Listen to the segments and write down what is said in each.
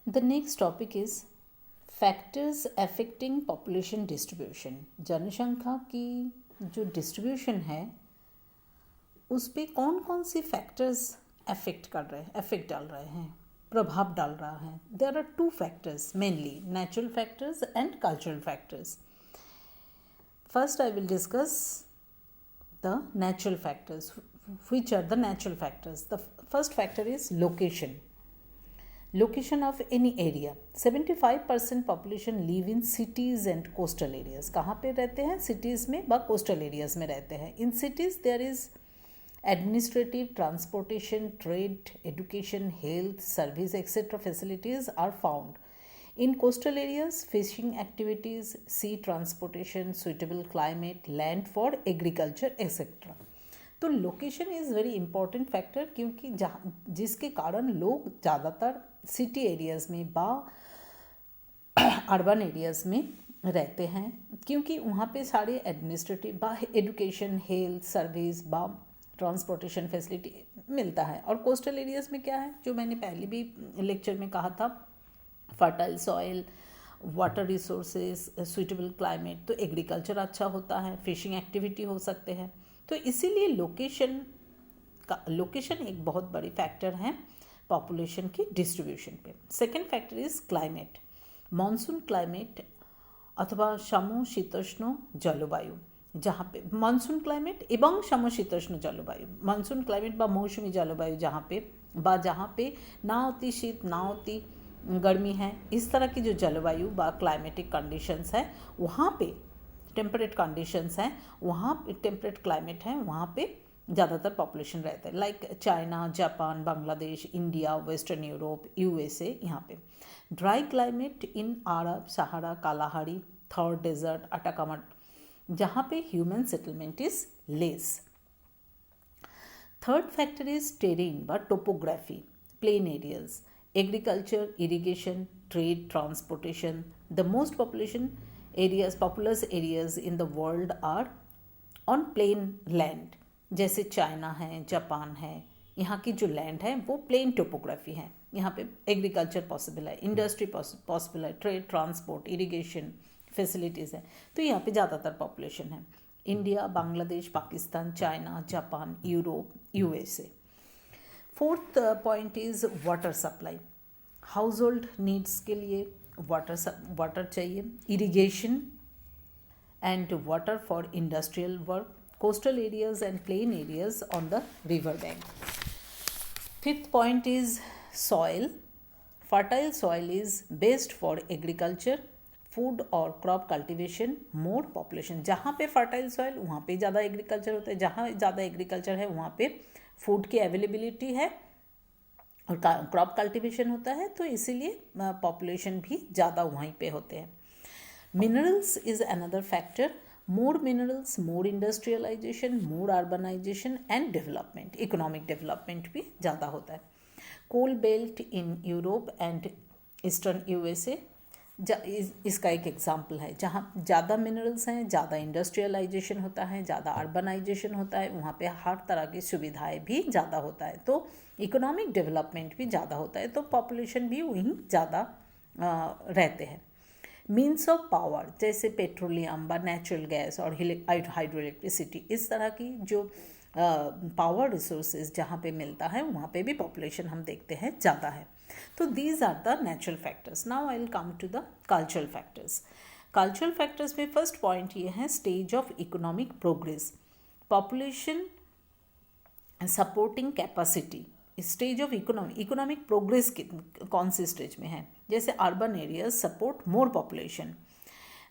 The next topic is factors affecting population distribution. जनसंख्या की जो डिस्ट्रीब्यूशन है उस पर कौन कौन सी फैक्टर्स अफेक्ट डाल रहे हैं, प्रभाव डाल रहा है। There are two factors mainly, natural factors and cultural factors. First I will discuss the natural factors. Which are the natural factors? The first factor is location. Location of any area. 75% population live in cities and coastal areas. कहाँ पे रहते हैं? cities में व coastal areas में रहते हैं. In cities there is administrative, transportation, trade, education, health, service, etc. facilities are found. In coastal areas, fishing activities, sea transportation, suitable climate, land for agriculture, etc. तो location is very important factor, क्योंकि जहाँ जिसके कारण लोग ज़्यादातर city areas में बा urban areas में रहते हैं, क्योंकि वहाँ पे सारे एडमिनिस्ट्रेटिव बा एजुकेशन, हेल्थ सर्विस बा ट्रांसपोर्टेशन फैसिलिटी मिलता है। और कोस्टल एरियाज़ में क्या है, जो मैंने पहले भी लेक्चर में कहा था, fertile soil, water resources, suitable climate, तो एग्रीकल्चर अच्छा होता है, फिशिंग एक्टिविटी हो सकते हैं। तो इसीलिए लोकेशन एक बहुत बड़ी फैक्टर है पॉपुलेशन की डिस्ट्रीब्यूशन पे। Second factor is climate, monsoon climate अथवा समशीतोष्ण जलवायु, जहाँ पे मानसून क्लाइमेट एवं समशीतोष्ण जलवायु, मानसून क्लाइमेट बा मौसमी जलवायु जहाँ पे ना होती शीत ना होती गर्मी है, इस तरह की जो जलवायु बा क्लाइमेटिक कंडीशंस है, वहाँ पे टेम्परेट कंडीशंस हैं, वहाँ पे टेम्परेट क्लाइमेट है, वहाँ पे ज़्यादातर पॉपुलेशन रहता है। Like China, Japan, Bangladesh, India, western Europe, USA, यहाँ पे dry climate in Arab Sahara, Kalahari, Thar desert, Atacama, जहाँ पे human settlement is less. Third factor is terrain व topography, plain areas, agriculture, irrigation, trade, transportation. The most populous areas in the world are on plain land. जैसे China है, Japan है, यहाँ की जो land है वो प्लेन टोपोग्राफी है, यहाँ पे एग्रीकल्चर पॉसिबल है, इंडस्ट्री पॉसिबल है, ट्रेड, ट्रांसपोर्ट, इरिगेशन फैसिलिटीज़ है, तो यहाँ पे ज़्यादातर पॉपुलेशन है। India, Bangladesh, Pakistan, China, Japan, Europe, USA. Fourth point is water supply, house hold needs के लिए वाटर चाहिए, irrigation and water for industrial work, coastal areas and plain areas on the river bank. Fifth point is soil, fertile soil is best for agriculture, food और crop cultivation, more population. जहाँ पे fertile soil वहाँ पे ज़्यादा agriculture होता है, जहाँ ज़्यादा एग्रीकल्चर है वहाँ पे फूड की अवेलेबिलिटी है और क्रॉप कल्टीवेशन होता है, तो इसीलिए पॉपुलेशन भी ज़्यादा वहीं पे होते हैं। Minerals is another factor, more minerals, more industrialisation, more urbanisation and development, economic development भी ज़्यादा होता है। Coal belt in Europe and eastern USA इसका एक एग्जाम्पल है, जहाँ ज़्यादा मिनरल्स हैं, ज़्यादा इंडस्ट्रियलाइजेशन होता है, ज़्यादा अर्बनाइजेशन होता है, वहाँ पे हर तरह की सुविधाएं भी ज़्यादा होता है, तो इकोनॉमिक डेवलपमेंट भी ज़्यादा होता है, तो पॉपुलेशन भी वहीं ज़्यादा रहते हैं। मीन्स ऑफ पावर जैसे पेट्रोलियम व नेचुरल गैस और हाइड्रो इलेक्ट्रिसिटी, इस तरह की जो पावर रिसोर्सेज जहाँ पे मिलता है वहाँ पे भी पॉपुलेशन हम देखते हैं ज़्यादा है। तो these are the natural factors. Now I will come to the cultural factors. Cultural factors में फर्स्ट पॉइंट ये है stage of economic progress, population supporting capacity, stage of economic progress कौन सी स्टेज में है। जैसे urban areas support more population,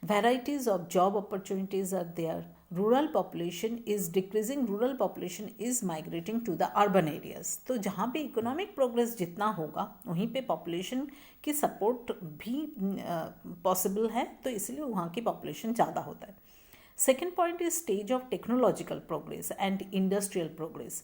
varieties of job opportunities are there, rural population is decreasing, rural population is migrating to the urban areas। तो जहाँ पे economic progress जितना होगा वहीं पे पॉपुलेशन की सपोर्ट भी पॉसिबल है, तो इसलिए वहाँ की पॉपुलेशन ज़्यादा होता है। Second point is stage of technological progress and industrial progress,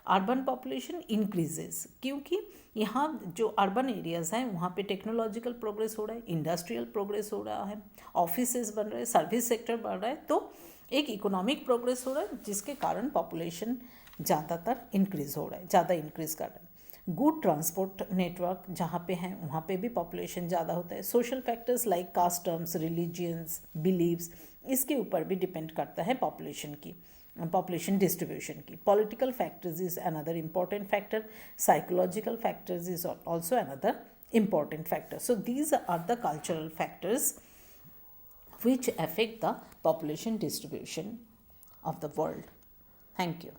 urban population increases, क्योंकि यहाँ जो अर्बन एरियाज़ हैं वहाँ पे टेक्नोलॉजिकल प्रोग्रेस हो रहा है, इंडस्ट्रियल प्रोग्रेस हो रहा है, ऑफिसेज बन रहे हैं, सर्विस सेक्टर बढ़ रहा है, तो एक इकोनॉमिक प्रोग्रेस हो रहा है जिसके कारण पॉपुलेशन ज़्यादातर इंक्रीज हो रहा है, ज़्यादा इंक्रीज कर रहा है। गुड ट्रांसपोर्ट नेटवर्क जहाँ पे हैं वहाँ पे भी पॉपुलेशन ज़्यादा होता है. Social factors like caste terms, religions, beliefs, इसके ऊपर भी डिपेंड करता है पॉपुलेशन डिस्ट्रीब्यूशन की. Political factors is another important factor. Psychological factors is also another important factor. So these are the cultural factors which affect the population distribution of the world. Thank you.